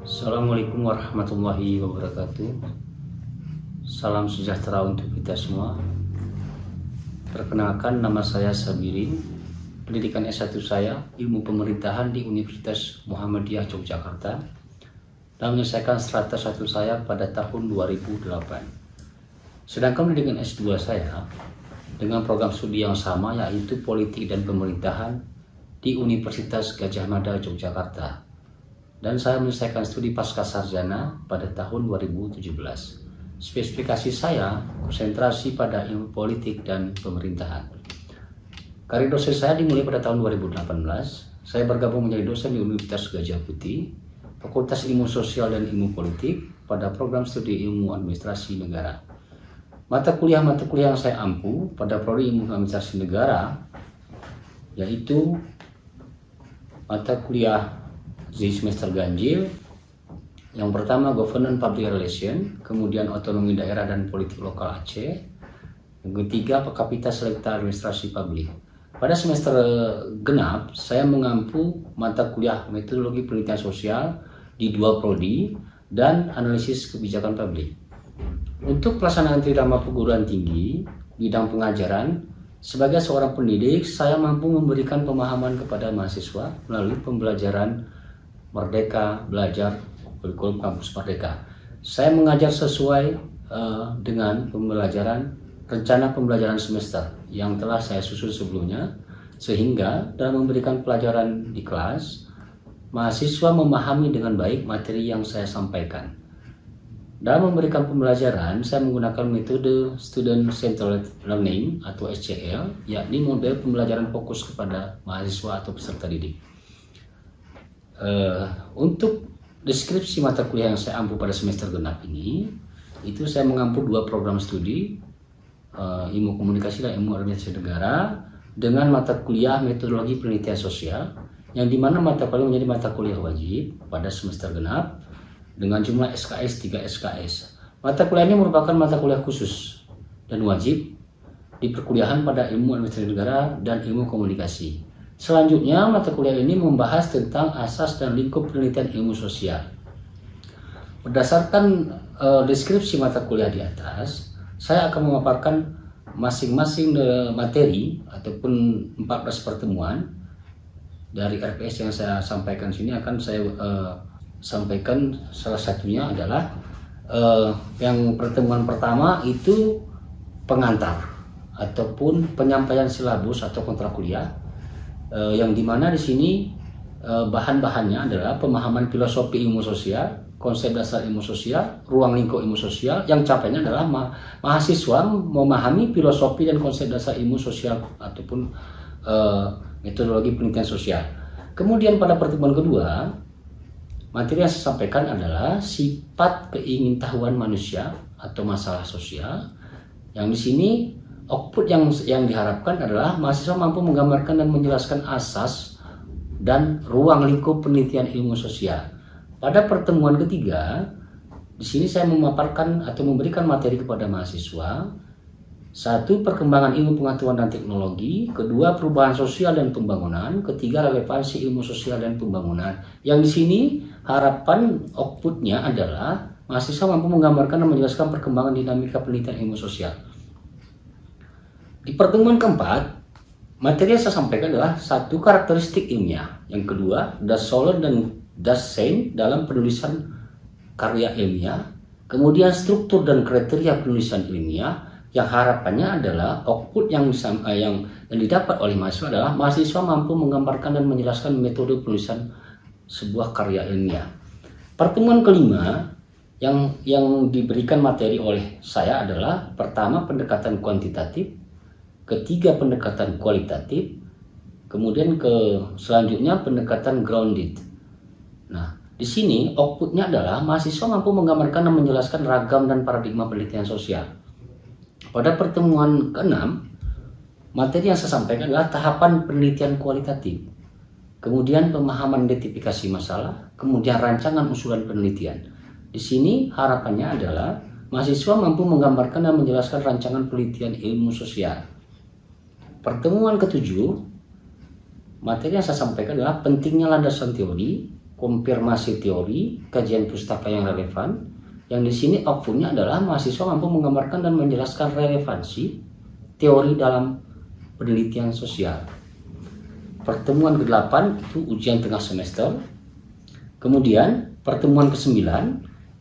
Assalamualaikum warahmatullahi wabarakatuh. Salam sejahtera untuk kita semua. Perkenalkan, nama saya Sabirin. Pendidikan S1 saya Ilmu Pemerintahan di Universitas Muhammadiyah Yogyakarta, dan menyelesaikan strata 1 saya pada tahun 2008. Sedangkan pendidikan S2 saya dengan program studi yang sama, yaitu Politik dan Pemerintahan di Universitas Gadjah Mada Yogyakarta, dan saya menyelesaikan studi pasca sarjana pada tahun 2017. Spesifikasi saya konsentrasi pada ilmu politik dan pemerintahan. Karir dosen saya dimulai pada tahun 2018. Saya bergabung menjadi dosen di Universitas Gajah Putih, Fakultas Ilmu Sosial dan Ilmu Politik pada program studi Ilmu Administrasi Negara. Mata kuliah yang saya ampu pada prodi Ilmu Administrasi Negara yaitu mata kuliah di semester ganjil. Yang pertama Governance Public Relation, kemudian Otonomi Daerah dan Politik Lokal Aceh. Yang ketiga Kapita Selekta Administrasi Publik. Pada semester genap saya mengampu mata kuliah Metodologi Penelitian Sosial di 2 prodi dan Analisis Kebijakan Publik. Untuk pelaksanaan trirama perguruan tinggi bidang pengajaran, sebagai seorang pendidik saya mampu memberikan pemahaman kepada mahasiswa melalui pembelajaran Merdeka Belajar Kurikulum Kampus Merdeka. Saya mengajar sesuai dengan rencana pembelajaran semester yang telah saya susun sebelumnya, sehingga dalam memberikan pelajaran di kelas, mahasiswa memahami dengan baik materi yang saya sampaikan. Dalam memberikan pembelajaran, saya menggunakan metode Student Centered Learning atau SCL, yakni model pembelajaran fokus kepada mahasiswa atau peserta didik. Untuk deskripsi mata kuliah yang saya ampu pada semester genap ini, itu saya mengampu 2 program studi, Ilmu Komunikasi dan Ilmu Administrasi Negara, dengan mata kuliah Metodologi Penelitian Sosial, yang dimana mata kuliah menjadi mata kuliah wajib pada semester genap dengan jumlah SKS 3 SKS. Mata kuliah ini merupakan mata kuliah khusus dan wajib di perkuliahan pada Ilmu Administrasi Negara dan Ilmu Komunikasi. Selanjutnya, mata kuliah ini membahas tentang asas dan lingkup penelitian ilmu sosial. Berdasarkan deskripsi mata kuliah di atas, saya akan memaparkan masing-masing materi ataupun 14 pertemuan dari RPS yang saya sampaikan sini. Akan saya sampaikan salah satunya adalah yang pertemuan pertama itu pengantar ataupun penyampaian silabus atau kontrak kuliah, yang dimana di sini bahan-bahannya adalah pemahaman filosofi ilmu sosial, konsep dasar ilmu sosial, ruang lingkup ilmu sosial, yang capainya adalah mahasiswa memahami filosofi dan konsep dasar ilmu sosial ataupun metodologi penelitian sosial. Kemudian pada pertemuan kedua, materi yang saya sampaikan adalah sifat keingintahuan manusia atau masalah sosial, yang di sini output yang diharapkan adalah mahasiswa mampu menggambarkan dan menjelaskan asas dan ruang lingkup penelitian ilmu sosial. Pada pertemuan ketiga, di sini saya memaparkan atau memberikan materi kepada mahasiswa. 1. Perkembangan ilmu pengetahuan dan teknologi. 2. Perubahan sosial dan pembangunan. 3. Relevansi ilmu sosial dan pembangunan. Yang di sini harapan outputnya adalah mahasiswa mampu menggambarkan dan menjelaskan perkembangan dinamika penelitian ilmu sosial. Di pertemuan keempat, materi yang saya sampaikan adalah 1. Karakteristik ilmiah. Yang kedua, das Solen dan das Sein dalam penulisan karya ilmiah. Kemudian struktur dan kriteria penulisan ilmiah, yang harapannya adalah output yang didapat oleh mahasiswa adalah mahasiswa mampu menggambarkan dan menjelaskan metode penulisan sebuah karya ilmiah. Pertemuan kelima yang diberikan materi oleh saya adalah pertama pendekatan kuantitatif, ketiga pendekatan kualitatif, kemudian selanjutnya pendekatan grounded. Nah, di sini outputnya adalah mahasiswa mampu menggambarkan dan menjelaskan ragam dan paradigma penelitian sosial. Pada pertemuan ke-6, materi yang saya sampaikan adalah tahapan penelitian kualitatif, kemudian pemahaman identifikasi masalah, kemudian rancangan usulan penelitian. Di sini harapannya adalah mahasiswa mampu menggambarkan dan menjelaskan rancangan penelitian ilmu sosial. Pertemuan ke-7, materi yang saya sampaikan adalah pentingnya landasan teori, konfirmasi teori, kajian pustaka yang relevan, yang di sini outputnya adalah mahasiswa mampu menggambarkan dan menjelaskan relevansi teori dalam penelitian sosial. Pertemuan ke-8 itu ujian tengah semester. Kemudian pertemuan ke-9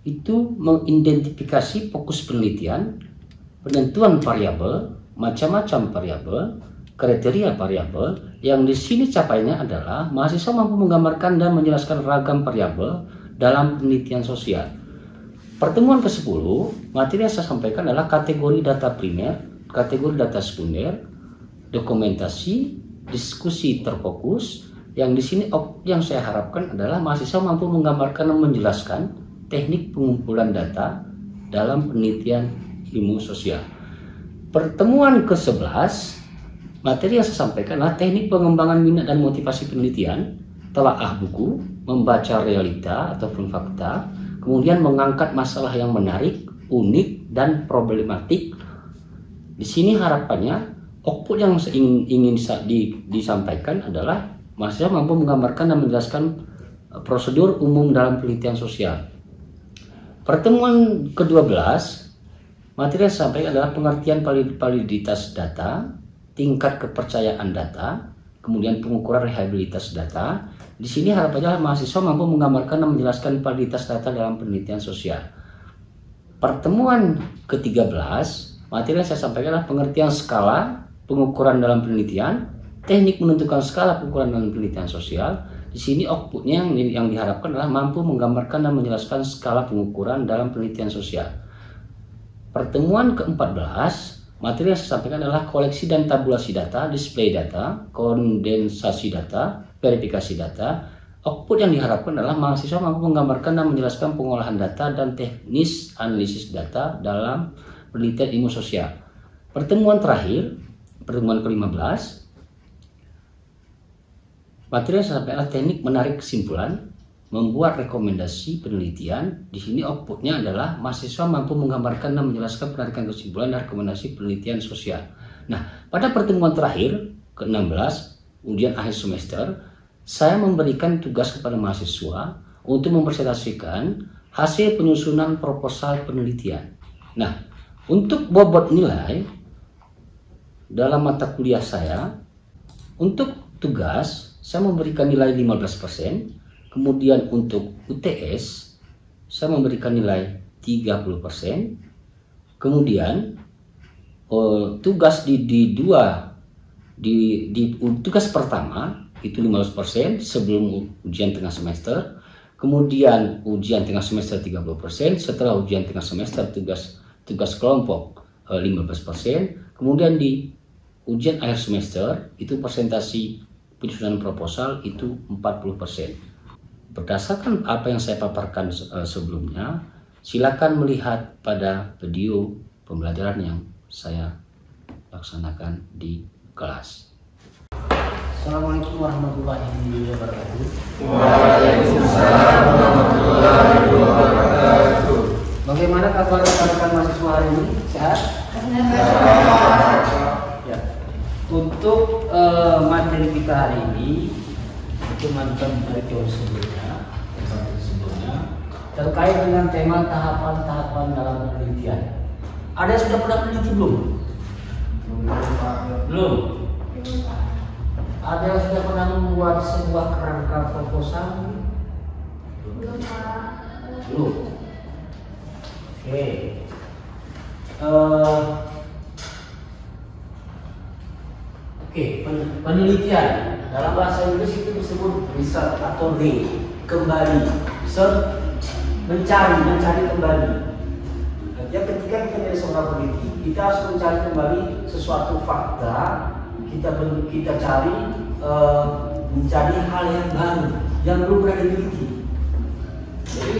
itu mengidentifikasi fokus penelitian, penentuan variabel, macam-macam variabel, kriteria variabel, yang di sini capaiannya adalah mahasiswa mampu menggambarkan dan menjelaskan ragam variabel dalam penelitian sosial. Pertemuan ke-10, materi yang saya sampaikan adalah kategori data primer, kategori data sekunder, dokumentasi, diskusi terfokus, yang di sini yang saya harapkan adalah mahasiswa mampu menggambarkan dan menjelaskan teknik pengumpulan data dalam penelitian ilmu sosial. Pertemuan ke-11, materi yang saya sampaikan adalah teknik pengembangan minat dan motivasi penelitian, telaah buku, membaca realita ataupun fakta, kemudian mengangkat masalah yang menarik, unik, dan problematik. Di sini harapannya output yang ingin disampaikan adalah mahasiswa mampu menggambarkan dan menjelaskan prosedur umum dalam penelitian sosial. Pertemuan ke-12, materi yang saya sampaikan adalah pengertian validitas data, tingkat kepercayaan data, kemudian pengukuran rehabilitas data. Di sini harapannya mahasiswa mampu menggambarkan dan menjelaskan validitas data dalam penelitian sosial. Pertemuan ke-13, materi yang saya sampaikan adalah pengertian skala pengukuran dalam penelitian, teknik menentukan skala pengukuran dalam penelitian sosial. Di sini outputnya yang diharapkan adalah mampu menggambarkan dan menjelaskan skala pengukuran dalam penelitian sosial. Pertemuan ke-14, materi yang saya sampaikan adalah koleksi dan tabulasi data, display data, kondensasi data, verifikasi data. Output yang diharapkan adalah mahasiswa mampu menggambarkan dan menjelaskan pengolahan data dan teknis analisis data dalam penelitian ilmu sosial. Pertemuan terakhir, pertemuan ke-15, materi yang saya sampaikan adalah teknik menarik kesimpulan, membuat rekomendasi penelitian. Di sini outputnya adalah mahasiswa mampu menggambarkan dan menjelaskan penarikan kesimpulan dan rekomendasi penelitian sosial. Nah, pada pertemuan terakhir ke-16, ujian akhir semester, saya memberikan tugas kepada mahasiswa untuk mempresentasikan hasil penyusunan proposal penelitian. Nah, untuk bobot nilai dalam mata kuliah saya, untuk tugas saya memberikan nilai 15%, kemudian untuk UTS saya memberikan nilai 30%, kemudian tugas tugas pertama itu 15% sebelum ujian tengah semester, kemudian ujian tengah semester 30%, setelah ujian tengah semester tugas kelompok 15%, kemudian di ujian akhir semester itu presentasi penyusunan proposal itu 40%. Berdasarkan apa yang saya paparkan sebelumnya, silakan melihat pada video pembelajaran yang saya laksanakan di kelas. Assalamualaikum warahmatullahi wabarakatuh. Waalaikumsalam warahmatullahi wabarakatuh. Bagaimana kabar rekan-rekan mahasiswa hari ini? Sehat? Ya. Untuk materi kita hari ini itu mantan materi sebelumnya terkait dengan tema tahapan-tahapan dalam penelitian. Ada yang sudah pernah meneliti belum? Belum. Ada yang sudah pernah membuat sebuah kerangka proposal? Belum. Oke. Penelitian dalam bahasa Inggris itu disebut research atau kembali. Research mencari kembali. Artinya ketika kita menjadi seorang peneliti, kita harus mencari kembali sesuatu fakta. Kita cari mencari hal yang baru yang belum pernah diteliti. Jadi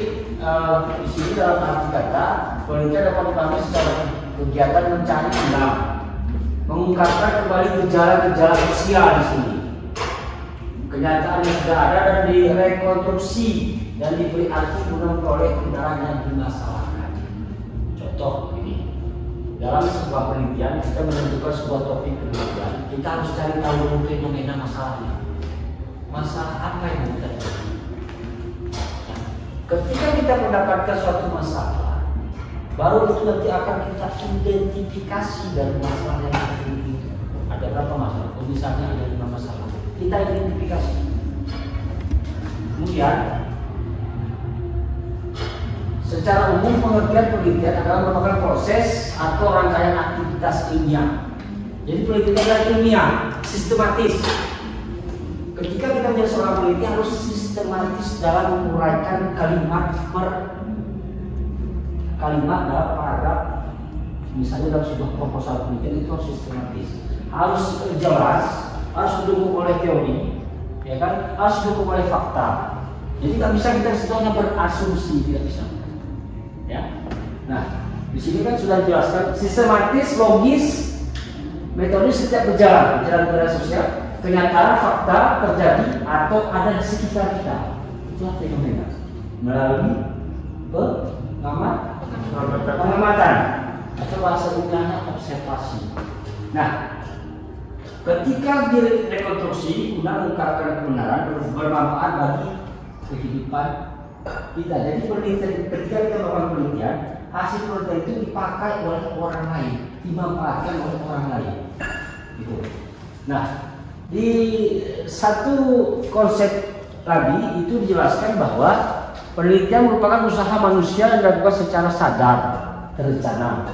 di sini dalam arti kata penelitian dapat dipahami secara kegiatan mencari ulang, mengungkapkan kembali gejala-gejala sosial di sini. Kenyataan yang sudah ada dan direkonstruksi dan diberi arti guna memperoleh kebenaran yang dimasalahkan. Contoh ini, dalam sebuah penelitian kita menentukan sebuah topik penelitian, kita harus cari tahu dulu fenomena masalahnya. Masalah apa yang kita cari? Ketika kita mendapatkan suatu masalah, baru itu nanti akan kita identifikasi dari masalah yang itu. Ada berapa masalah? Misalnya ada 5 masalah. Kita identifikasi. Kemudian, secara umum pengertian penelitian adalah merupakan proses atau rangkaian aktivitas ilmiah. Jadi penelitian adalah ilmiah, sistematis. Ketika kita menjadi seorang peneliti harus sistematis dalam menguraikan kalimat per kalimat dalam paragraf. Misalnya dalam sebuah proposal penelitian itu harus sistematis, harus jelas, harus didukung oleh teori, ya kan? Harus didukung oleh fakta. Jadi tidak bisa kita hanya berasumsi, tidak bisa. Ya. Nah, di sini kan sudah dijelaskan sistematis, logis, metode setiap berjalan budaya sosial, kenyataan fakta terjadi atau ada di sekitar kita. Itulah fenomena melalui pengamatan atau bahasa umumnya observasi. Nah, ketika direkonstruksi guna mengungkapkan kebenaran bermanfaat bagi kehidupan kita. Jadi penelitian, ketika kita melakukan penelitian, hasil penelitian itu dipakai oleh orang lain, dimanfaatkan oleh orang lain. Gitu. Nah, di satu konsep tadi itu dijelaskan bahwa penelitian merupakan usaha manusia yang dilakukan secara sadar, terencana,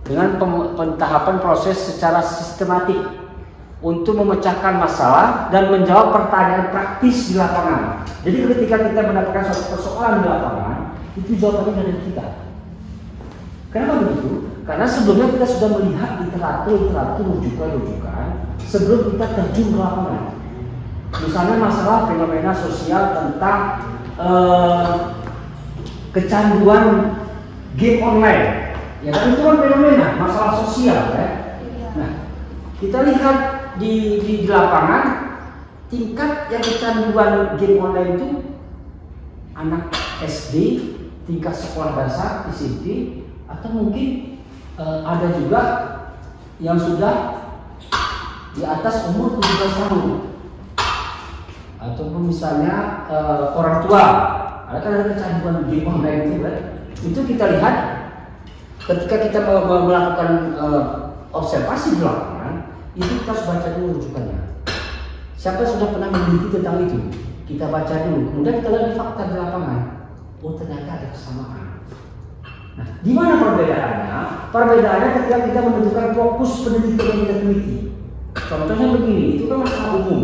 dengan pentahapan proses secara sistematik untuk memecahkan masalah dan menjawab pertanyaan praktis di lapangan. Jadi ketika kita mendapatkan suatu persoalan di lapangan, itu jawabannya dari kita. Kenapa begitu? Karena sebelumnya kita sudah melihat literatur rujukan sebelum kita terjun ke lapangan. Misalnya masalah fenomena sosial tentang kecanduan game online. Ya kan itu kan fenomena masalah sosial ya. Nah, kita lihat di lapangan tingkat yang kecanduan game online itu anak SD, tingkat sekolah dasar, SMP, atau mungkin ada juga yang sudah di atas umur 17 tahun, ataupun misalnya orang tua. Ada kecanduan game online itu kan? Itu kita lihat ketika kita melakukan observasi di lapangan, itu kita harus baca dulu rujukannya. Siapa yang sudah pernah meneliti tentang itu? Kita baca dulu, kemudian kita lihat fakta di lapangan. Oh, ternyata ada kesamaan. Nah, di mana perbedaannya? Perbedaannya ketika kita menentukan fokus penelitian yang kita teliti. Contohnya begini, itu kan masalah umum,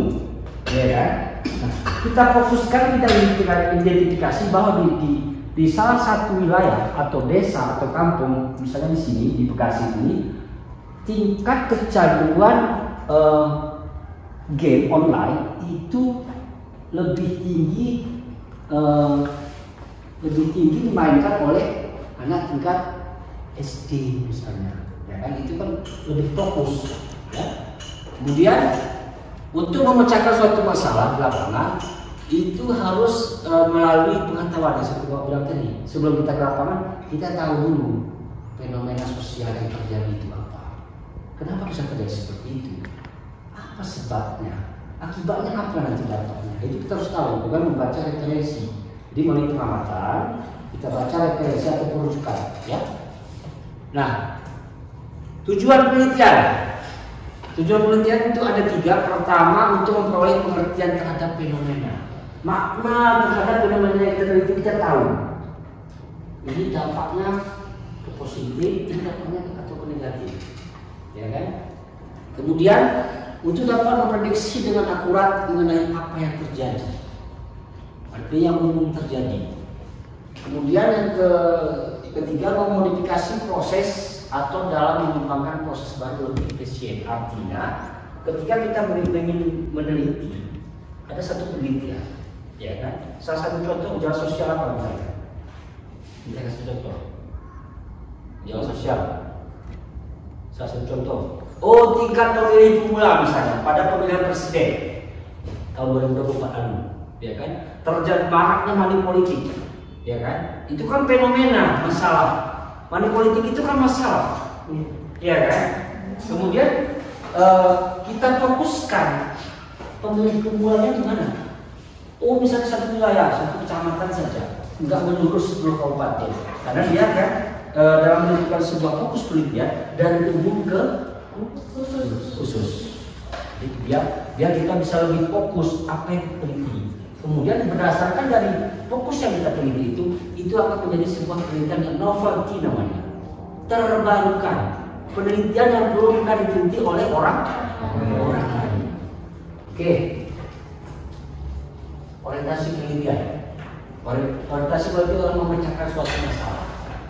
ya kan? Nah, kita fokuskan, kita identifikasi bahwa di salah satu wilayah atau desa atau kampung, misalnya di sini di Bekasi ini, tingkat kecanduan game online itu lebih tinggi dimainkan oleh anak tingkat SD misalnya, ya kan? Itu kan lebih fokus, ya. Kemudian untuk memecahkan suatu masalah di lapangan itu harus melalui pengetahuan yang seperti Bapak bilang tadi. Sebelum kita ke lapangan, kita tahu dulu fenomena sosial yang terjadi itu apa. Kenapa bisa terjadi seperti itu? Apa sebabnya? Akibatnya apa nanti dampaknya? Itu kita harus tahu, bukan membaca referensi. Jadi melalui pengamatan, kita baca referensi atau rujukan, ya. Nah, tujuan penelitian itu ada 3. Pertama, untuk memperoleh pengertian terhadap fenomena. Makna terhadap fenomena yang kita teliti kita tahu. Ini dampaknya ke positif, ini dampaknya atau ke negatif, ya kan? Kemudian untuk dapat memprediksi dengan akurat mengenai apa yang terjadi, artinya yang umum terjadi. Kemudian yang ketiga, memodifikasi proses atau dalam mengembangkan proses baru lebih efisien. Artinya ketika kita ingin meneliti, ada satu penelitian, ya kan? Salah satu contoh ujian sosial apa misalnya? Kita kasih contoh ujian sosial. Salah satu contoh, tingkat pemilih pemula misalnya pada pemilihan presiden tahun 2024 lalu, ya kan? Terjadi maraknya money politik, ya kan? Itu kan fenomena masalah. Money politik itu kan masalah, ya kan? Kemudian kita fokuskan pemilih pemulanya di mana? Misalnya satu wilayah, satu kecamatan saja. nggak menurut seluruh kabupaten, karena dia kan dalam menentukan sebuah fokus penelitian dari umum ke khusus. Jadi biar kita bisa lebih fokus apa yang kita teliti. Kemudian berdasarkan dari fokus yang kita teliti itu akan menjadi sebuah penelitian yang novelty namanya, terbarukan, penelitian yang belum pernah diteliti oleh orang lain. Oke, orientasi penelitian. Orientasi penelitian adalah memecahkan suatu masalah.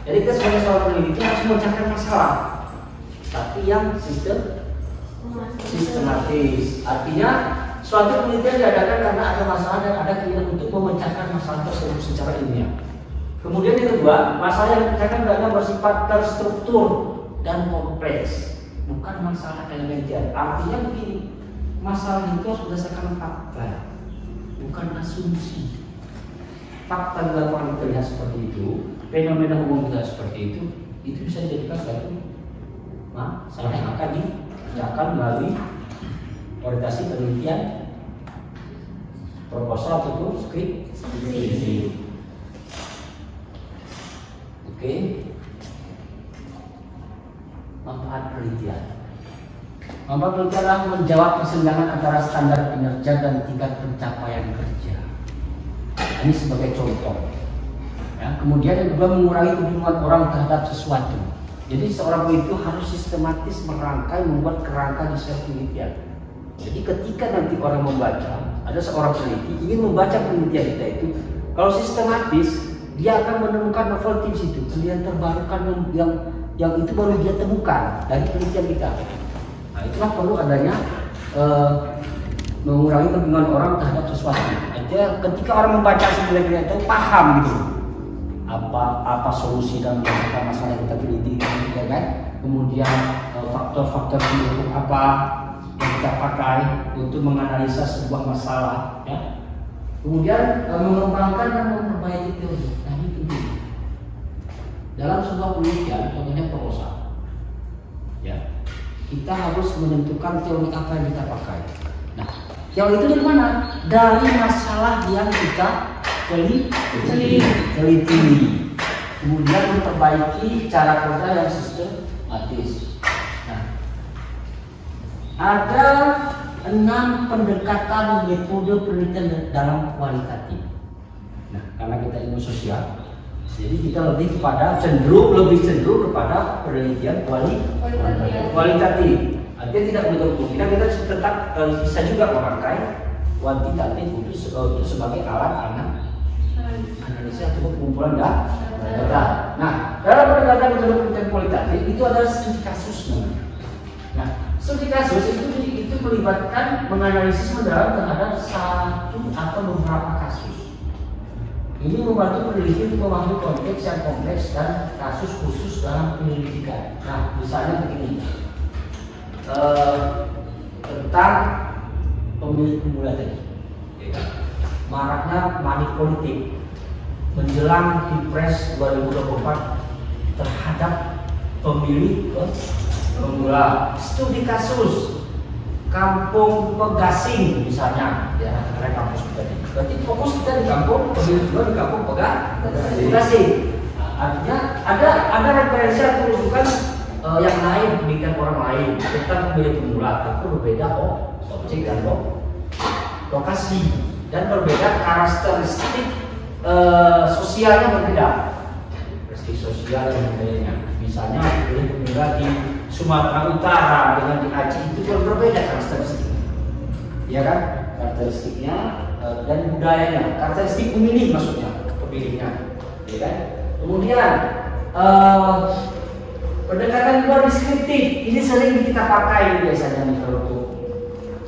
Jadi kita sebagai seorang peneliti harus memecahkan masalah, tapi yang sistematis. Artinya suatu penelitian diadakan karena ada masalah dan ada keinginan untuk memecahkan masalah tersebut secara ilmiah. Kemudian yang kedua, masalah yang dipecahkan adalah bersifat terstruktur dan kompleks, bukan masalah elementer. Artinya begini, masalah itu harus berdasarkan fakta, bukan asumsi. Fakta di lapangan terlihat seperti itu, fenomena umum kita seperti itu bisa dijadikan suatu masalah yang akan dipecahkan melalui orientasi penelitian, proposal ataupun skripsi. Oke. Manfaat penelitian. Manfaat penelitian adalah menjawab kesenjangan antara standar kinerja dan tingkat pencapaian kerja. Ini sebagai contoh. Ya, kemudian yang kedua, mengurangi kebingungan orang terhadap sesuatu. Jadi seorang peneliti harus sistematis merangkai, membuat kerangka di setiap penelitian. Jadi ketika nanti orang membaca, ada seorang peneliti ingin membaca penelitian kita itu, kalau sistematis dia akan menemukan novelty di situ, penelitian terbarukan yang itu baru dia temukan dari penelitian kita. Nah, itulah perlu adanya mengurangi kebingungan orang terhadap sesuatu. Artinya ketika orang membaca sebenarnya itu paham gitu, apa solusi dan masalah yang kita teliti, ya kan? Kemudian faktor-faktor pendukung apa yang kita pakai untuk menganalisa sebuah masalah, ya. Kemudian mengembangkan dan memperbaiki teori. Nah, ini penting. Dalam sebuah penelitian, contohnya proposal, ya, kita harus menentukan teori apa yang kita pakai. Nah, teori itu dari mana? Dari masalah yang kita teliti. Kemudian memperbaiki cara kerja yang sistematis. Nah, ada 6 pendekatan metode penelitian dalam kualitatif. Nah, karena kita ilmu sosial, jadi kita lebih cenderung kepada penelitian kualitatif. Artinya tidak menutup kemungkinan kita tetap bisa juga memakai kuantitatif itu sebagai alat analisa atau pengumpulan data. Nah, dalam pendekatan metode penelitian kualitatif itu adalah studi kasus. Nah, studi kasus itu melibatkan menganalisis mendalam terhadap satu atau beberapa kasus. Ini membantu peneliti untuk memahami konteks yang kompleks dan kasus khusus dalam penyelidikan. Nah, misalnya begini, tentang pemilih pemula tadi, maraknya money politik menjelang Pilpres 2024 terhadap pemilih pemula. Studi kasus Kampung Pegasing misalnya, ya, karena kampus kita. Berarti fokus kita di kampung pemilih pemula di Kampung Pegasing. Artinya ada referensi atau rujukan yang lain, demikian orang lain tentang pemilih pemula, tapi berbeda objek dan lokasi dan berbeda karakteristik sosialnya berbeda, karakteristik sosial yang berbeda. Misalnya pemilih pemula di Sumatera Utara dengan di Aceh itu berbeda karakteristik, ya kan? Karakteristiknya dan budayanya, karakteristik pemilih maksudnya pemilihnya, ya kan? Kemudian pendekatan luar deskriptif ini sering kita pakai biasanya nih kalau untuk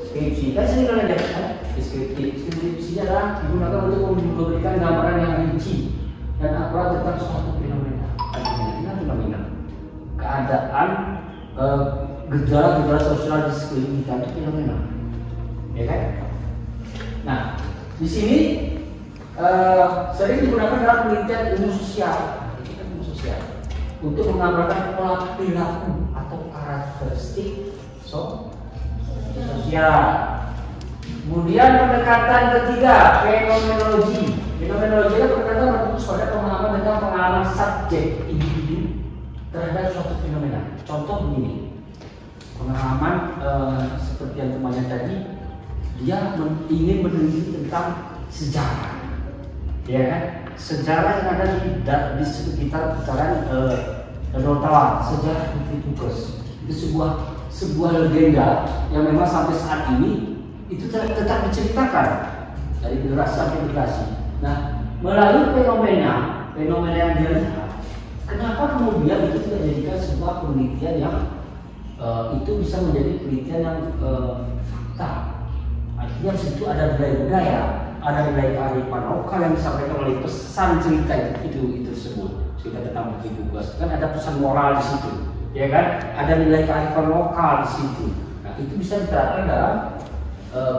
skripsi, kan sering kalian lihat kan? Deskripsinya adalah digunakan untuk memberikan gambaran yang rinci dan akurat tentang suatu fenomena, keadaan, gejala-gejala sosial di sekeliling kita itu fenomena, ya kan? Nah, di sini sering digunakan dalam penelitian ilmu sosial, untuk menggambarkan pola perilaku atau karakteristik sosial. Kemudian pendekatan ketiga, fenomenologi. Fenomenologi berkaitan berfokus pada pemahaman tentang pengalaman subjek individu terhadap suatu fenomena. Contoh begini, pengalaman seperti yang temannya tadi, dia ingin meneliti tentang sejarah, ya kan? Sejarah yang ada di sekitar putaran Danau Tawar, sejarah Putri Tugas. Itu sebuah legenda yang memang sampai saat ini itu tetap diceritakan dari generasi sampai generasi. Nah, melalui fenomena yang dia lihat, kenapa kemudian itu tidak dijadikan sebuah penelitian yang itu bisa menjadi penelitian yang fakta. Artinya situ ada budaya, ada nilai kearifan lokal yang disampaikan oleh pesan cerita itu tersebut. Cerita tentang Putri Tugas kan ada pesan moral di situ, ya kan? Ada nilai kearifan lokal di situ. Nah, itu bisa diterapkan dalam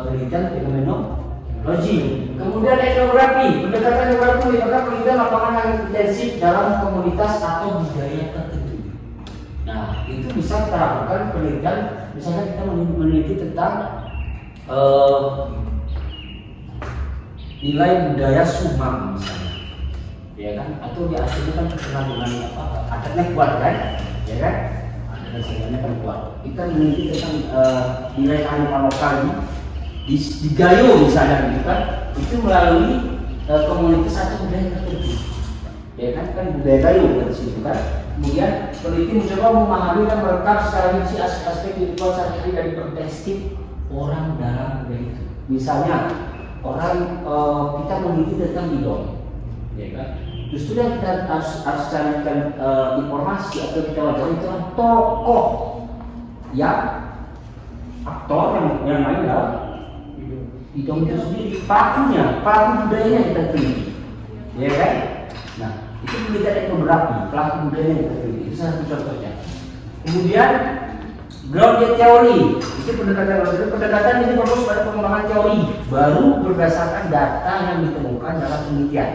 penelitian fenomenologi. Kemudian etnografi, pendekatan etnografi merupakan penelitian lapangan yang intensif dalam komunitas atau budaya tertentu. Nah, itu bisa kita lakukan penelitian, misalnya kita meneliti tentang nilai budaya Sumang misalnya, ya kan? Atau di aslinya kan terkenal dengan adatnya kuat kan, ya kan? Adat sebenarnya kan kuat. Kita meneliti tentang nilai kearifan lokal ini di Gayo misalnya, gitu kan? Itu melalui komunitas atau budaya tertentu, ya kan budaya Gayo dari situ kan. Kemudian peneliti mencoba memahami dan merekam secara rinci aspek kehidupan sehari-hari dari perspektif orang dalam budaya itu. Misalnya kita meneliti tentang Bidong, ya kan? Justru yang kita harus carikan informasi atau kita wajar itu adalah tokoh yang aktor yang main dalam Bidong itu sendiri, pelaku budayanya kita teliti, ya kan? Nah, itu penelitian etnografi, pelaku budayanya kita teliti, itu satu contohnya. Kemudian grounded theory, itu pendekatan ini fokus pada pengembangan teori baru berdasarkan data yang ditemukan dalam penelitian.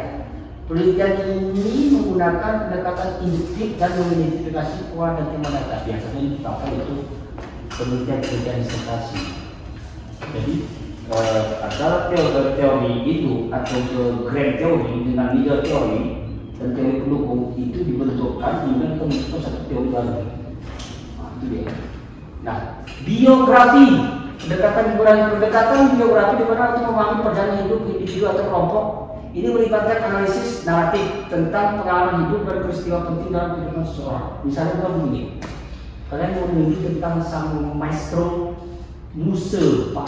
Penelitian ini menggunakan pendekatan induktif dan mengidentifikasi pola dan tema data. Biasanya dipakai itu penelitian disertasi. Jadi antara teori itu atau grand teori dengan middle teori dan teori pendukung itu dibentukkan kemudian membentuk satu teori baru. Nah, itu dia. Nah, biografi, pendekatan biografi di mana untuk memahami perjalanan hidup individu atau kelompok. Ini melibatkan analisis naratif tentang pengalaman hidup dan peristiwa penting dalam kehidupan seseorang. Misalnya begini, kalian mau meneliti tentang sang maestro Muse, Pak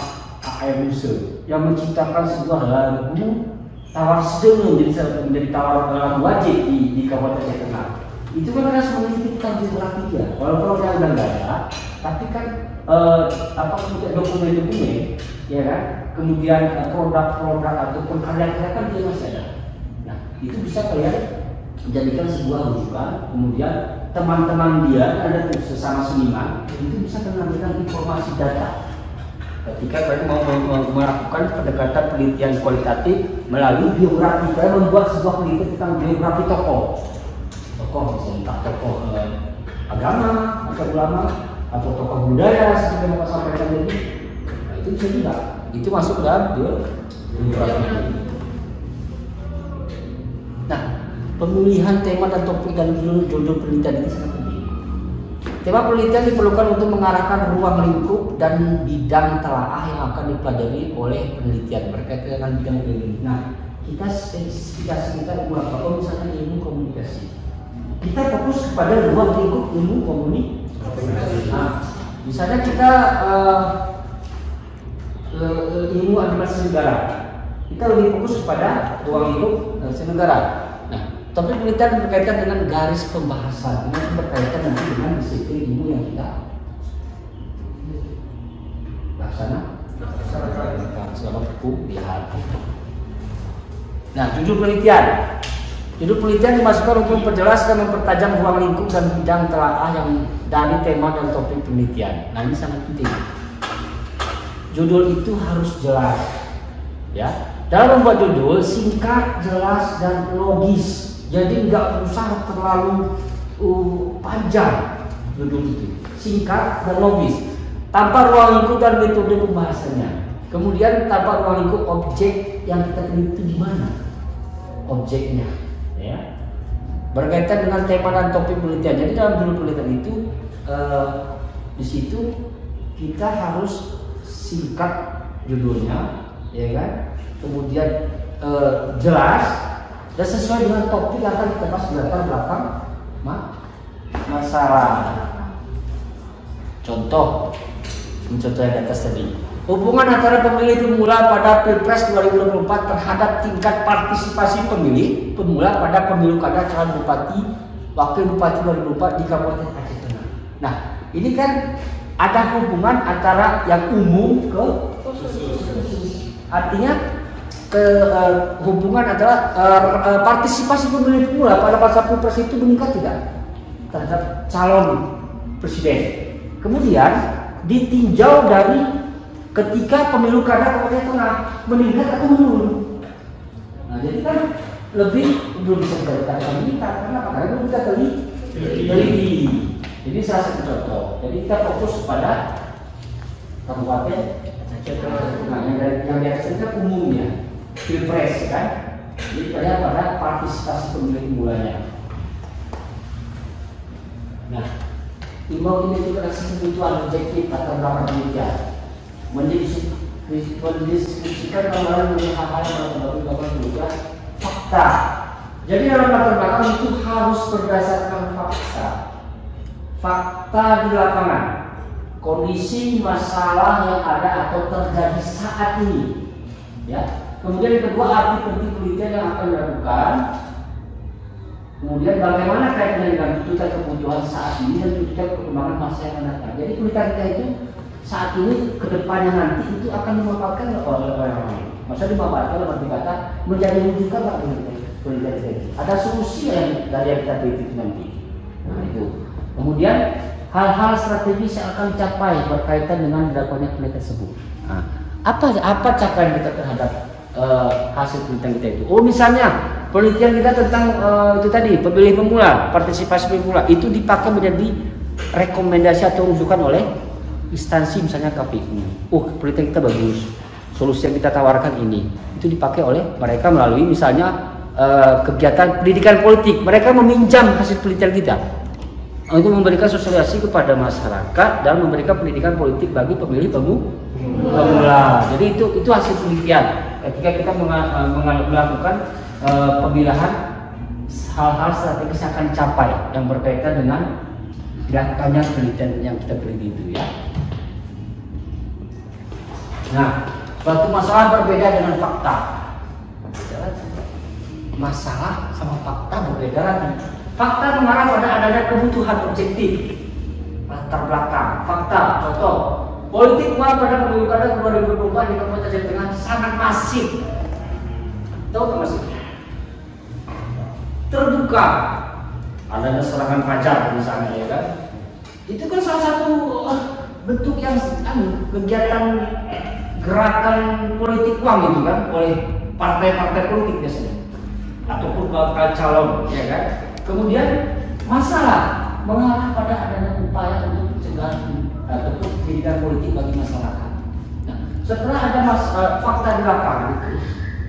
A.M. Muse, yang menciptakan sebuah lagu Tawar Sedeng menjadi tawar lagu wajib di Kabupaten Jateng. Itu kan harus meneliti tentang biografi dia. Walaupun dia udah nggak ada, tapi kan kemudian dokumen-dokumen, ya kan? Kemudian produk-produk ataupun karya-karya kan dia masih ada. Nah, itu bisa kalian jadikan sebuah rujukan. Kemudian teman-teman dia ada sesama seniman, itu bisa mengambilkan informasi data. Ketika kalian mau melakukan pendekatan penelitian kualitatif melalui biografi, kalian membuat sebuah penelitian tentang biografi tokoh misalnya tokoh agama atau ulama atau tokoh budaya seperti yang Bapak sampaikan tadi. Nah, itu bisa juga. Itu masuk dalam biografi. Nah, pemilihan tema dan topik dan judul penelitian itu sangat penting. Tema penelitian diperlukan untuk mengarahkan ruang lingkup dan bidang telaah yang akan dipelajari oleh penelitian berkaitan dengan bidang ini. Nah, kita spesifikasi kita ilmu apa? Oh, misalnya ilmu komunikasi. Kita fokus kepada ruang lingkup ilmu komunikasi. Nah, misalnya kita ilmu administrasi negara, kita lebih fokus kepada ruang lingkup negara. Nah, tapi penelitian berkaitan dengan garis pembahasan, ini berkaitan dengan disiplin ilmu yang kita laksanakan hukum lihat. Nah, judul penelitian dimasukkan untuk memperjelas dan mempertajam ruang lingkup dan bidang telaah yang dari tema dan topik penelitian. Nah, ini sangat penting. Judul itu harus jelas, ya. Dalam membuat judul singkat, jelas dan logis. Jadi nggak usah terlalu panjang judul itu. Singkat dan logis. Tanpa ruang lingkup dan metode pembahasannya. Kemudian tanpa ruang lingkup objek yang kita teliti di mana. objeknya, ya. Berkaitan dengan tema dan topik penelitian. Jadi dalam judul penelitian itu di situ kita harus singkat judulnya, ya kan? Kemudian jelas dan sesuai dengan topik yang akan kita bahas di latar belakang masalah. Contoh yang di atas tadi, hubungan antara pemilih pemula pada Pilpres 2024 terhadap tingkat partisipasi pemilih pemula pada pemilu kada calon bupati, wakil bupati 2024 di Kabupaten Aceh Tengah. Nah, ini kan ada hubungan antara yang umum ke khusus. Artinya hubungan adalah partisipasi pemilih pemula pada masa Pilpres itu meningkat tidak terhadap calon presiden. Kemudian ditinjau dari ketika pemilu kada Kabupaten Tengah meningkat atau menurun. Nah, jadi kan belum bisa dikatakan meningkat karena belum kita teliti. Jadi salah satu contoh. Jadi kita fokus pada Kabupaten Aceh Tengah yang di atas itu umumnya Pilpres kan. Jadi pada partisipasi pemilih pemulanya. Nah, imbau ini juga kasih kebutuhan objektif atau belakang penelitian mendiskusikan gambaran mengenai hal-hal yang berkembang juga fakta. Jadi dalam latar belakang itu harus berdasarkan fakta di lapangan, kondisi masalah yang ada atau terjadi saat ini, ya. Kemudian yang kedua, arti penting penelitian yang akan dilakukan. Kemudian bagaimana kaitannya dengan tuntutan kebutuhan saat ini dan tuntutan perkembangan masa yang akan datang. Jadi penelitian kita itu saat ini kedepannya nanti itu akan dimanfaatkan oleh orang lain. Masa dimanfaatkan dalam arti kata menjadi rujukan lah penelitian kita itu. Ada solusi yang dari yang kita teliti nanti. Nah itu. Kemudian hal-hal strategis yang akan dicapai berkaitan dengan dilakukannya penelitian tersebut. Nah, apa capaian kita terhadap hasil penelitian kita itu? Oh misalnya penelitian kita tentang itu tadi pemilih pemula, partisipasi pemilih pemula itu dipakai menjadi rekomendasi atau rujukan oleh instansi misalnya KPU. Penelitian kita bagus, solusi yang kita tawarkan ini itu dipakai oleh mereka melalui misalnya kegiatan pendidikan politik. Mereka meminjam hasil penelitian kita untuk memberikan sosialisasi kepada masyarakat dan memberikan pendidikan politik bagi pemilih pemula. Jadi itu hasil penelitian ketika kita melakukan pemilahan hal-hal strategis yang akan dicapai yang berkaitan dengan dilakukannya penelitian yang kita teliti itu, ya. Nah, suatu masalah berbeda dengan fakta. Masalah sama fakta berbeda lagi. Fakta mengarah pada adanya kebutuhan objektif, latar belakang, fakta. Contoh, politik uang pada pemilu kada 2024 di Kabupaten Aceh Tengah sangat masif. Tahu tak masif? Terbuka. Adanya serangan pajar misalnya, ya kan? Itu kan salah satu bentuk yang kegiatan gerakan politik uang itu kan oleh partai-partai politik biasanya ataupun bakal calon, ya kan? Kemudian masalah mengarah pada adanya upaya untuk pencegahan ataupun pendidikan politik bagi masyarakat. Nah, setelah ada fakta di lapangan,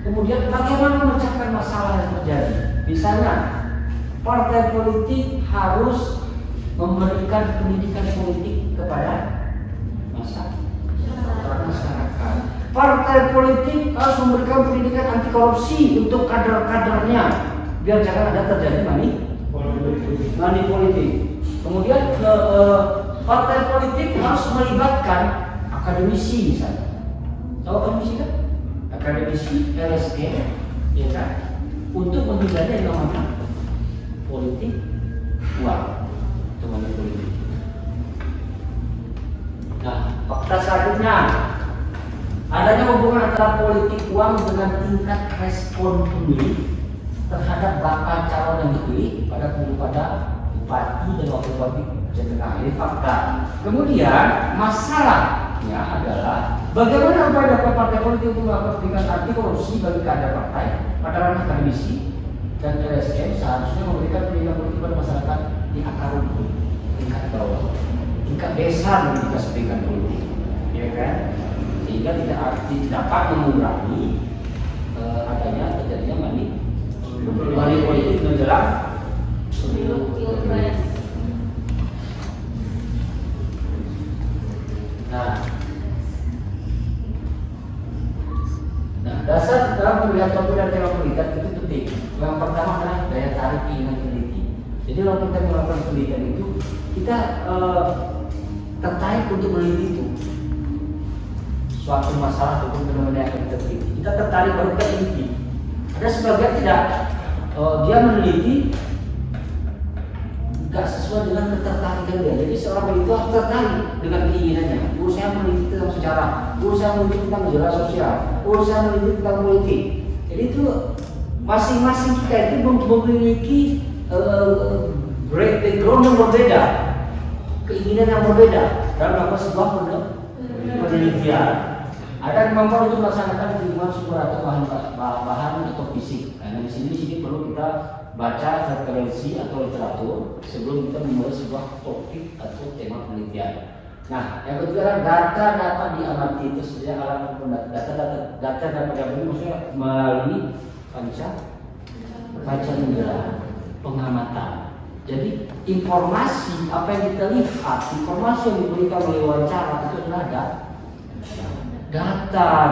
kemudian bagaimana memecahkan masalah yang terjadi? Misalnya, partai politik harus memberikan pendidikan politik kepada masyarakat. Partai politik harus memberikan pendidikan anti korupsi untuk kader-kadernya, biar jangan ada terjadi money politik. Kemudian partai politik harus melibatkan akademisi misalnya. Tahu akademisi kan? Akademisi LSM, ya kan? Untuk menghindari yang namanya politik uang, teman politik. Nah, fakta selanjutnya adanya hubungan antara politik uang dengan tingkat respon pemilih terhadap bakal calon yang dipilih pada bupati dan wakil bupati Aceh Tengah. Ini fakta. Kemudian masalahnya adalah bagaimana upaya dapat partai politik untuk melakukan pendidikan anti korupsi bagi kader partai pada ranah akademisi dan LSM seharusnya memberikan pendidikan politik pada masyarakat di akar rumput, tingkat bawah, tingkat desa yang kita sebutkan dulu, ya kan? Sehingga tidak dapat mengurangi adanya terjadinya Money politik menjelang Pilpres. Nah, dasar dalam melihat topik dan tema penelitian itu penting. Yang pertama adalah daya tarik keinginan peneliti. Jadi kalau kita melakukan penelitian itu, kita tertarik untuk meneliti itu suatu masalah ataupun fenomena yang kita teliti. Kita tertarik baru kita teliti. Ada sebagian tidak, dia meneliti nggak sesuai dengan ketertarikan dia. Jadi seorang peneliti harus tertarik dengan keinginannya. Saya meneliti tentang sejarah, saya meneliti tentang sejarah sosial, saya meneliti tentang politik. Jadi itu masing-masing kita itu memiliki background yang berbeda, keinginan yang berbeda dalam melakukan sebuah penelitian. Ada kemampuan untuk melaksanakan perhitungan sumber atau bahan atau fisik. Nah, di sini perlu kita baca referensi atau literatur sebelum kita memulai sebuah topik atau tema penelitian. Nah, yang kedua adalah data dapat diamati. Itu sebenarnya alat data dapat diamati maksudnya melalui panca indera, pengamatan. Jadi informasi apa yang kita lihat, informasi yang diberikan oleh wawancara itu adalah data.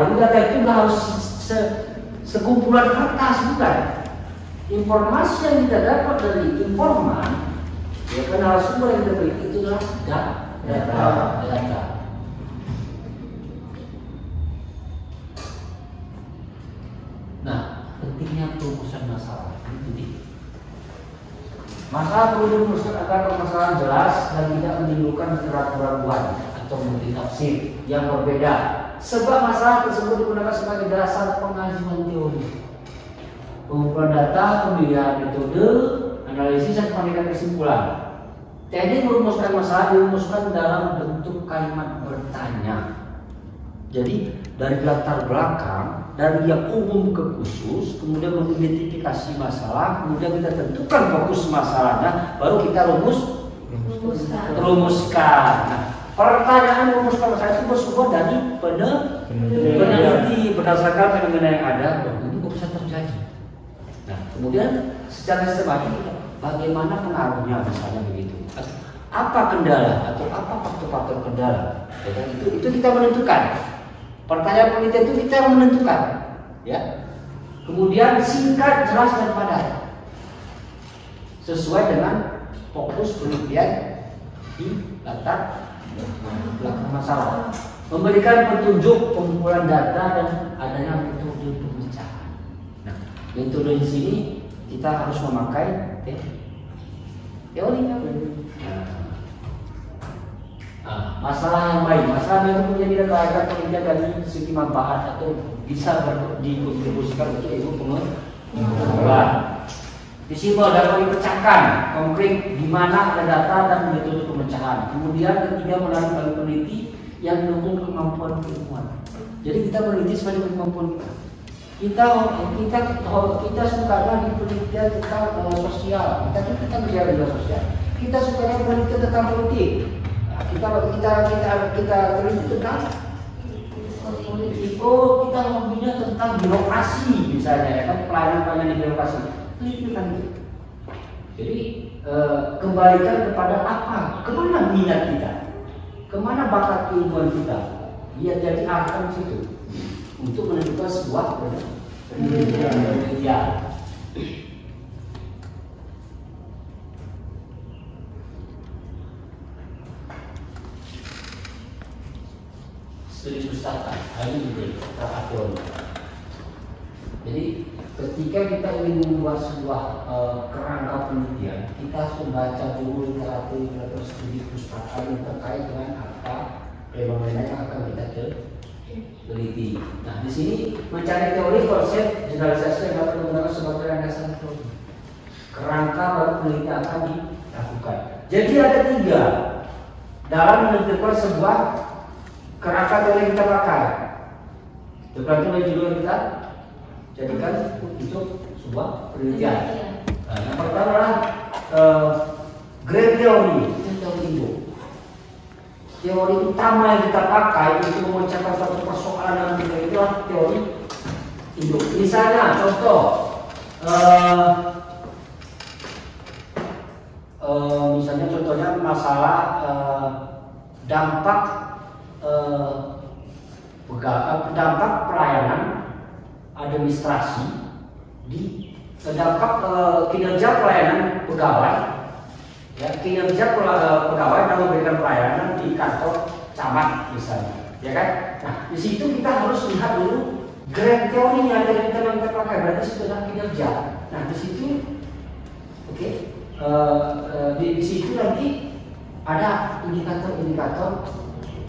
Jadi data itu nggak harus sekumpulan kertas, bukan. Informasi yang kita dapat dari informan, ya kan narasumber yang kita beri itu adalah data. Nah, pentingnya perumusan masalah ini penting. Masalah perlu dirumuskan agar permasalahan jelas dan tidak menimbulkan keraguan atau multitafsir yang berbeda. Sebab masalah tersebut digunakan sebagai dasar pengajuan teori, pengumpulan data, pemilihan metode, analisis dan pengambilan kesimpulan. Teknik merumuskan masalah dirumuskan dalam bentuk kalimat bertanya. Jadi dari latar belakang, dari yang umum ke khusus, kemudian mengidentifikasi masalah, kemudian kita tentukan fokus masalahnya, baru kita rumuskan. Nah, pertanyaan merumuskan masalah itu bersumber dari peneliti berdasarkan fenomena yang ada, itu kok bisa terjadi. Nah, kemudian secara sistematik bagaimana pengaruhnya misalnya begitu. Apa kendala atau apa faktor-faktor kendala? Ya, itu kita menentukan. Pertanyaan penelitian itu kita menentukan, ya. Kemudian singkat, jelas dan padat, sesuai dengan fokus penelitian di latar belakang masalah. Memberikan petunjuk pengumpulan data dan adanya metode pemecahan. Nah, metode di sini kita harus memakai teori. Masalah yang baik, masalah yang menjadi kaitan penelitian dari segi manfaat atau bisa dikontribusikan untuk ilmu pengetahuan. Di sini dapat dipecahkan konkret di mana ada data dan metode pemecahan. Kemudian ketiga melalui peneliti yang mendukung kemampuan keilmuan. Jadi kita meneliti sebagai kemampuan kita. Kita sukanya di penelitian tentang sosial. Kita bicara tentang sosial. Kita sukanya penelitian tentang politik. Kita teliti tentang politik. Kita hobinya tentang birokrasi misalnya, ya kan, pelayanan di birokrasi. Teliti tentang itu. Jadi kembalikan kepada apa, kemana minat kita, kemana bakat keilmuan kita. Dia jadi arahkan situ untuk menentukan sebuah penelitian. Studi pustaka, ini teori. Jadi ketika kita ingin membuat sebuah kerangka penelitian, kita harus membaca dulu literatur studi pustaka yang terkait dengan apa fenomena yang akan kita teliti. Nah, di sini mencari teori konsep generalisasi yang dapat digunakan sebagai landasan teori. Kerangka baru penelitian akan dilakukan. Jadi ada 3 dalam menentukan sebuah kerangka teori yang kita pakai. Tergantung dari judul yang kita jadikan untuk sebuah penelitian. Nah, yang pertama adalah grand theory, teori induk. Teori utama yang kita pakai untuk memecahkan suatu persoalan dalam penelitian itu adalah teori induk. Misalnya, contoh Misalnya contohnya masalah dampak dampak pelayanan administrasi di dampak kinerja pelayanan pegawai, ya, kinerja pegawai dalam memberikan pelayanan di kantor camat misalnya, ya kan? Nah, di situ kita harus lihat dulu grade teorinya dari kita pakai, berarti itu adalah kinerja. Nah, di situ, oke, di situ nanti ada indikator-indikator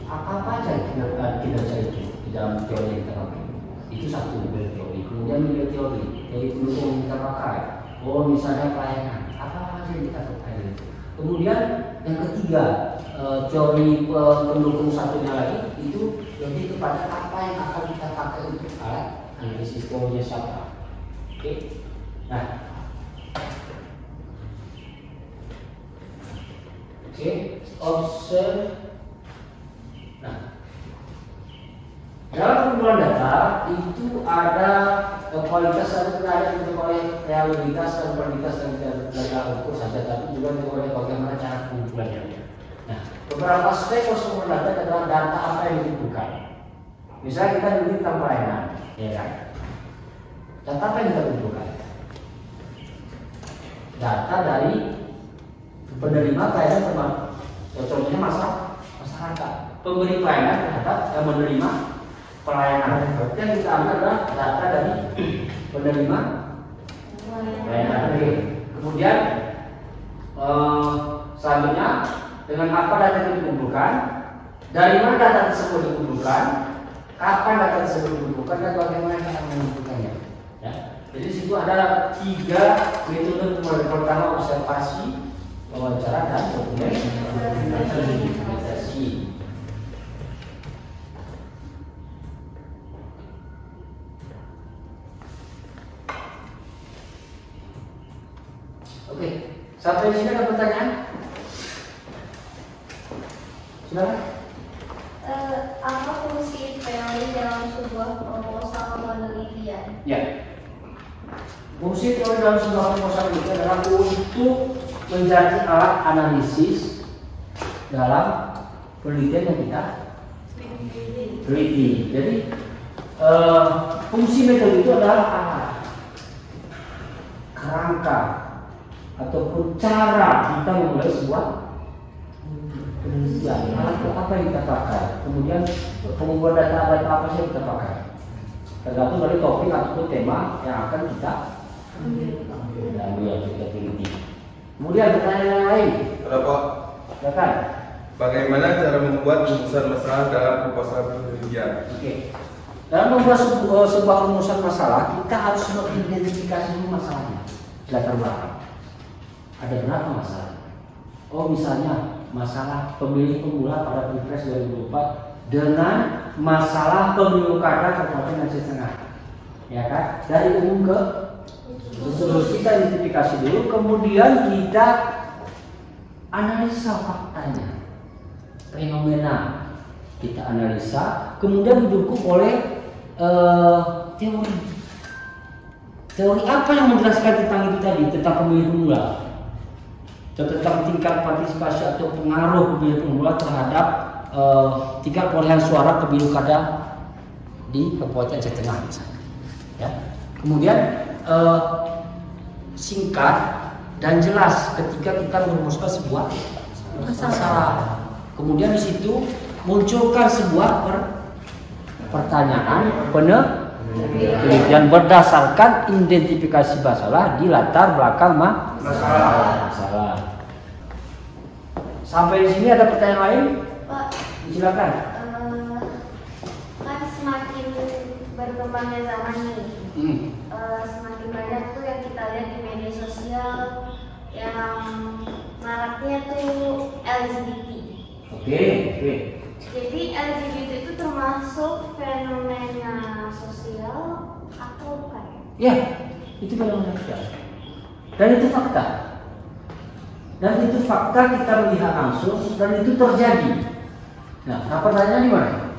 apa aja kinerja itu di dalam teori yang kita pakai. Itu satu nilai teori. Kemudian nilai teori pendukung yang kita pakai. Oh, misalnya pelayanan, apa aja yang kita pakai itu. Kemudian yang ketiga, teori pendukung satunya lagi itu lebih kepada apa yang akan kita pakai untuk alat analisis teorinya siapa. Oke. Nah, oke, observe. Nah, dalam pengumpulan data itu ada kualitas dan realitas dan kualitas dan data ukur saja, tapi juga bagaimana cara pengumpulannya. Nah, beberapa aspek pengumpulan data adalah data apa yang dikumpulkan. Misalnya kita dulu tentang pelayanan, ya kan? Data apa yang kita kumpulkan? Data dari penerima pelayanan termasuk, contohnya masyarakat, pemberi pelayanan terhadap yang menerima pelayanan. Berarti yang kita ambil adalah data dari penerima pelayanan. Kemudian selanjutnya, dengan apa data itu dikumpulkan, dari mana data tersebut dikumpulkan, kapan data tersebut dikumpulkan, dan bagaimana cara mengumpulkannya. Ya. Jadi situ ada 3 metode pemeriksaan. Pertama, observasi, wawancara, dan dokumentasi. Oke, sampai di sini ada pertanyaan? Silakan. Apa fungsi teori dalam sebuah proposal penelitian? Ya. Fungsi teori dalam sebuah proposal itu adalah untuk menjadi alat analisis dalam penelitian yang kita teliti. Jadi fungsi metode itu adalah alat, kerangka, ataupun cara kita memulai sebuah penelitian. Alat apa yang kita pakai, kemudian pengumpulan data apa sih yang kita pakai, tergantung dari topik ataupun tema yang akan kita ambil, kita teliti. Kemudian pertanyaan yang lain. Ada Pak. Silakan. Bagaimana cara membuat rumusan masalah dalam proposal penelitian? Oke. Dalam membuat sebuah rumusan masalah, kita harus mengidentifikasi dulu masalahnya, latar belakang. Ada berapa masalah? Oh, misalnya masalah pemilih pemula pada Pilpres 2024 dengan masalah pemilu kada Kabupaten Aceh Tengah, ya kan? Dari umum ke khusus, kita identifikasi dulu, kemudian kita analisa faktanya, fenomena kita analisa, kemudian didukung oleh teori. Teori apa yang menjelaskan tentang itu tadi, tentang pemilih pemula, tentang tingkat partisipasi atau pengaruh pemilih pemula terhadap tingkat perolehan suara pemilu kada di Kabupaten Aceh Tengah misalnya. Ya. Kemudian singkat dan jelas ketika kita merumuskan sebuah masalah. Kemudian di situ munculkan sebuah pertanyaan penelitian berdasarkan identifikasi masalah di latar belakang masalah. Sampai di sini ada pertanyaan lain? Pak, Silakan. Kan semakin berkembangnya zaman nih, semakin banyak tuh yang kita lihat di media sosial yang maraknya tuh LGBT. Oke. Jadi LGBT itu termasuk fenomena sosial atau bukan? Ya, itu fenomena sosial. Dan itu fakta. Dan itu fakta kita melihat langsung dan itu terjadi. Nah, pertanyaannya di mana?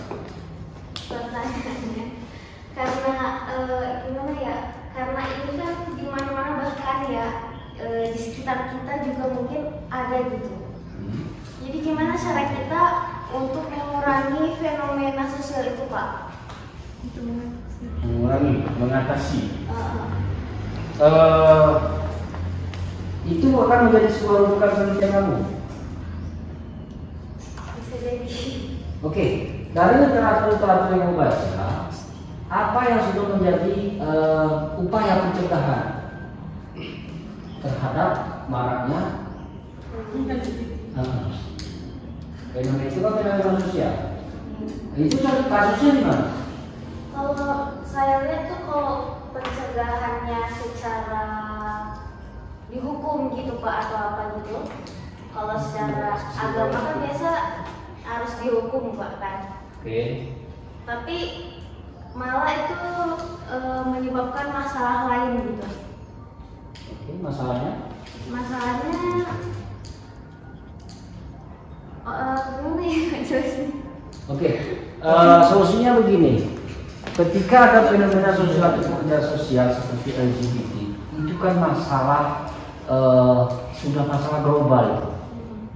Pertanyaannya, karena gimana ya? Karena ini kan di mana kita juga mungkin ada gitu. Jadi gimana cara kita untuk mengurangi fenomena sosial itu, Pak? Mengurangi, mengatasi. Itu akan menjadi sebuah rujukan penelitian kamu. Bisa jadi. Oke, dari literatur-literatur yang kamu baca, apa yang sudah menjadi upaya pencegahan terhadap maraknya fenomena itu kan fenomena sosial? Itu kasusnya di mana? Kalau saya lihat tuh kalau pencegahannya secara dihukum gitu Pak atau apa gitu. Kalau secara agama kan biasa harus dihukum Pak kan. Oke. Tapi malah itu menyebabkan masalah lain gitu. Oke, masalahnya? Masalahnya gimana ya jelasin? Oke, solusinya begini. Ketika ada fenomena sosial seperti LGBT, itu kan masalah sudah masalah global,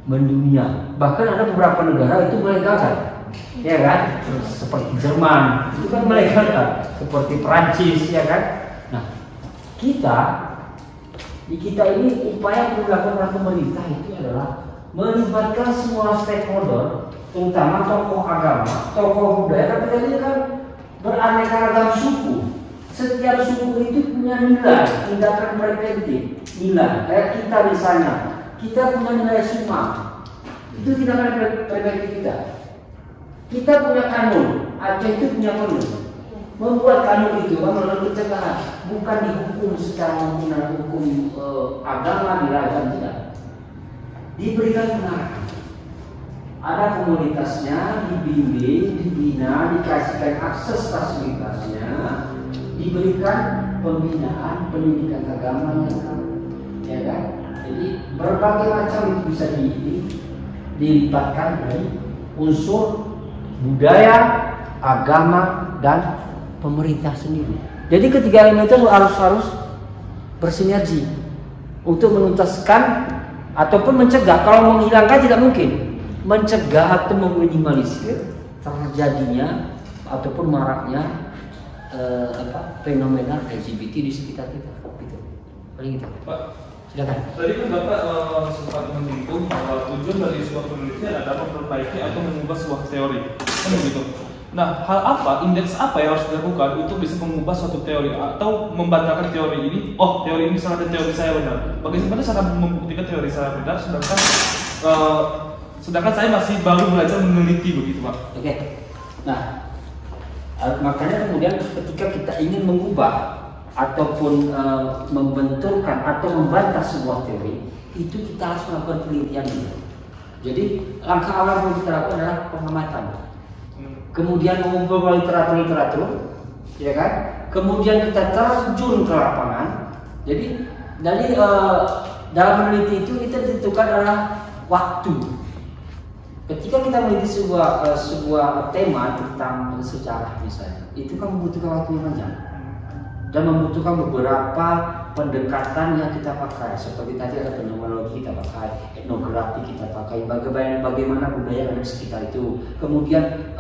mendunia. Bahkan ada beberapa negara itu melegalkan, ya kan? Seperti Jerman itu kan melegalkan, seperti Perancis, ya kan? Nah, kita ini upaya yang dilakukan oleh pemerintah itu adalah melibatkan semua stakeholder, terutama tokoh agama, tokoh budaya. Kan kita ini kan beraneka ragam suku. Setiap suku itu punya nilai, tindakan preventif, nilai. Kayak kita misalnya, kita punya nilai sumbang, itu tindakan preventif kita. Kita punya kanun, Aceh itu punya kanun. Membuat kanun itu kan melalui pencegahan, bukan dihukum secara menggunakan hukum agama dirajam, tidak. Diberikan pengarahan. Ada komunitasnya, dibimbing, dibina, dikasihkan akses fasilitasnya, diberikan pembinaan pendidikan agama, ya kan? Jadi berbagai macam itu bisa dilibatkan dari unsur budaya, agama, dan pemerintah sendiri. Jadi ketiga elemen itu harus bersinergi untuk menuntaskan ataupun mencegah. Kalau menghilangkan tidak mungkin. Mencegah atau meminimalisir terjadinya ataupun maraknya fenomena LGBT di sekitar kita. Gitu. Paling itu. Pak, silakan. tadi kan Bapak sempat menyinggung bahwa tujuan dari sebuah penelitian adalah memperbaiki atau mengubah sebuah teori. Kan begitu. Nah, hal apa, indeks apa yang harus dilakukan untuk bisa mengubah suatu teori atau membatalkan teori ini? Oh, teori ini salah dan teori saya benar. Bagaimana cara membuktikan teori saya benar sedangkan saya masih baru belajar meneliti begitu Pak? Oke. Nah, makanya kemudian ketika kita ingin mengubah ataupun membenturkan atau membantah sebuah teori, itu kita harus melakukan penelitian dulu. Jadi langkah awal yang kita lakukan adalah pengamatan. Kemudian mengumpulkan literatur, ya kan? Kemudian kita terjun ke lapangan. Jadi dari dalam meneliti itu kita tentukan adalah waktu. Ketika kita meneliti sebuah tema tentang sejarah misalnya, itu kan membutuhkan waktu yang panjang dan membutuhkan beberapa pendekatan yang kita pakai. Seperti tadi ada fenomenologi kita pakai, etnografi kita pakai, bagaimana budaya yang ada di sekitar itu. Kemudian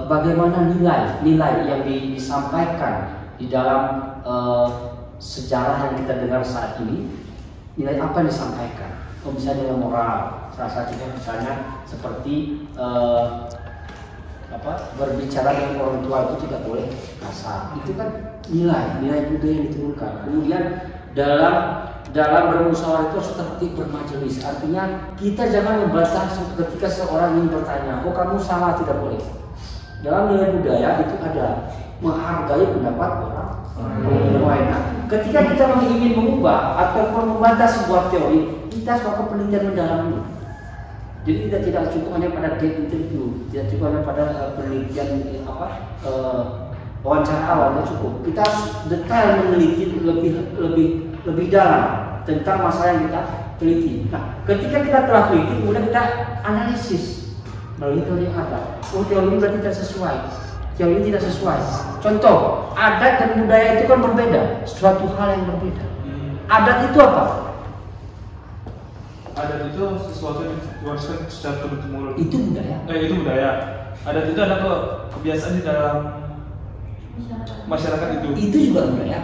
bagaimana nilai yang disampaikan di dalam sejarah yang kita dengar saat ini, nilai apa yang disampaikan. Misalnya dalam moral, salah satunya misalnya seperti berbicara dengan orang tua itu tidak boleh kasar. Itu kan nilai budaya yang diturunkan. Kemudian dalam bermusyawarah itu harus tertib bermajelis. Artinya kita jangan membantah ketika seorang ingin bertanya, oh kamu salah, tidak boleh. Dalam nilai budaya itu ada menghargai pendapat orang lain. Ketika kita ingin mengubah ataupun membantah sebuah teori, kita harus melakukan penelitian mendalam dulu. Jadi kita tidak cukup hanya pada gap interview, tidak cukup hanya pada penelitian wawancara awal, cukup. Kita harus detail meneliti lebih dalam tentang masalah yang kita teliti. Nah, ketika kita telah teliti, kemudian kita analisis melalui teori yang ada. Oh, teori ini berarti tidak sesuai. Teori ini tidak sesuai. Contoh, adat dan budaya itu kan berbeda, suatu hal yang berbeda. Adat itu apa? adat itu sesuatu yang diwariskan secara turun-temurun. Itu budaya. Itu budaya. Adat itu ada kebiasaan di dalam masyarakat itu. Itu juga budaya.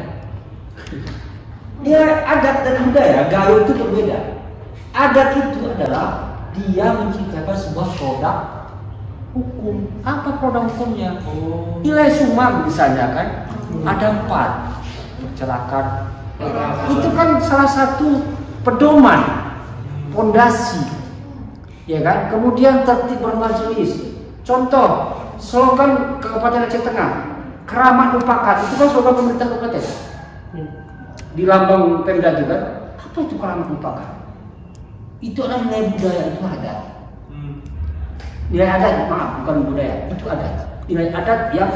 Ya, adat dan budaya, gaul itu berbeda. Adat itu adalah dia menciptakan sebuah produk hukum. Apa produk hukumnya? Nilai summa misalnya kan, ada 4 kecelakaan. Itu kan salah satu pedoman, pondasi, ya kan? Kemudian tertib bermajelis. Contoh, slogan Kabupaten Aceh Tengah, keramat lupakan. Itu kan slogan pemerintah kabupaten. Di lambang Pemda juga. Apa itu keramat lupakan? Itu adalah nilai budaya, itu adat. Nilai adat, maaf, bukan budaya, itu adat. Nilai adat yang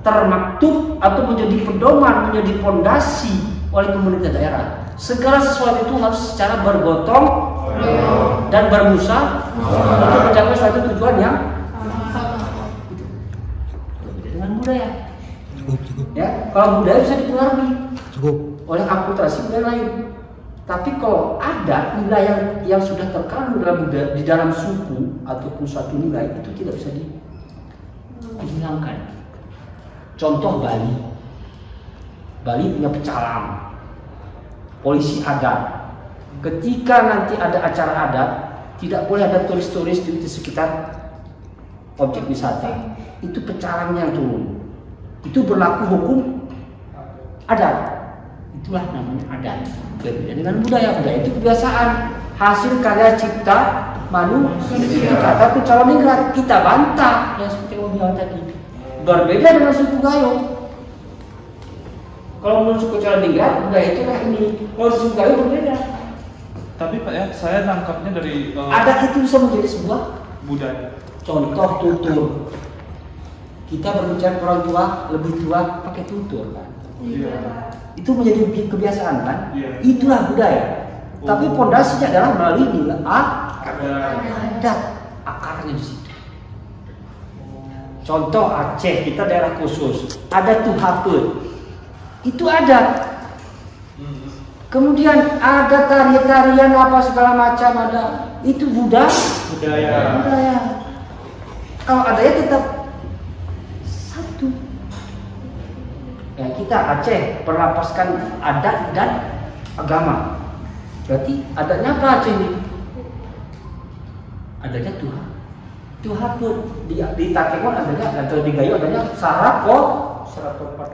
termaktub atau menjadi pedoman, menjadi pondasi oleh pemerintah daerah. Segala sesuatu itu harus secara bergotong dan bermusa untuk mencapai suatu tujuan yang berbeda dengan budaya. Ya, kalau budaya bisa dipengaruhi oleh akulturasi budaya lain. Tapi kalau ada nilai yang sudah terkandung di dalam suku ataupun suatu nilai, itu tidak bisa dihilangkan. Contoh Bali. Bali punya pecalang, polisi adat. Ketika nanti ada acara adat, tidak boleh ada turis-turis di sekitar objek wisata. Itu pecalangnya yang turun. Itu berlaku hukum adat. Itulah namanya adat. Berbeda dengan budaya. Budaya itu kebiasaan, hasil karya cipta manusia. Kata calon ningrat kita bantah, yang seperti yang bilang tadi. Berbeda dengan suku Gayo. Kalau menurut suku calon ningrat, budaya itulah ini. Kalau suku Gayo berbeda. Tapi Pak ya, saya nangkapnya dari adat itu bisa menjadi sebuah budaya. Contoh tutur. Kita berbicara orang tua, lebih tua pakai tutur kan. Iya. Itu menjadi kebiasaan kan? Iya. Itulah budaya. Tapi pondasinya adalah melalui nilai adat, akarnya di situ. Contoh Aceh, kita daerah khusus, ada tuhaput. Itu ada. Kemudian ada tarian-tarian apa segala macam ada. Itu budaya. Kalau adanya tetap satu. Ya, kita Aceh berlapaskan adat dan agama. Berarti adatnya apa Aceh ini? Adanya Tuhan. Tuhan pun di Takemon adanya, atau di Gayo adanya Sarakopat.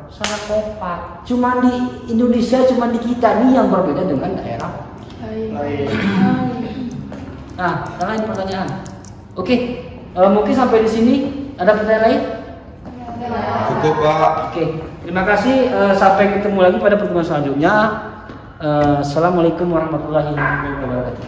Cuma di Indonesia, cuma di kita nih yang berbeda dengan daerah lain. Nah, lain pertanyaan. Oke, mungkin sampai di sini. Ada pertanyaan lain? Cukup Pak. Oke, terima kasih. Sampai ketemu lagi pada pertemuan selanjutnya. Assalamualaikum warahmatullahi wabarakatuh.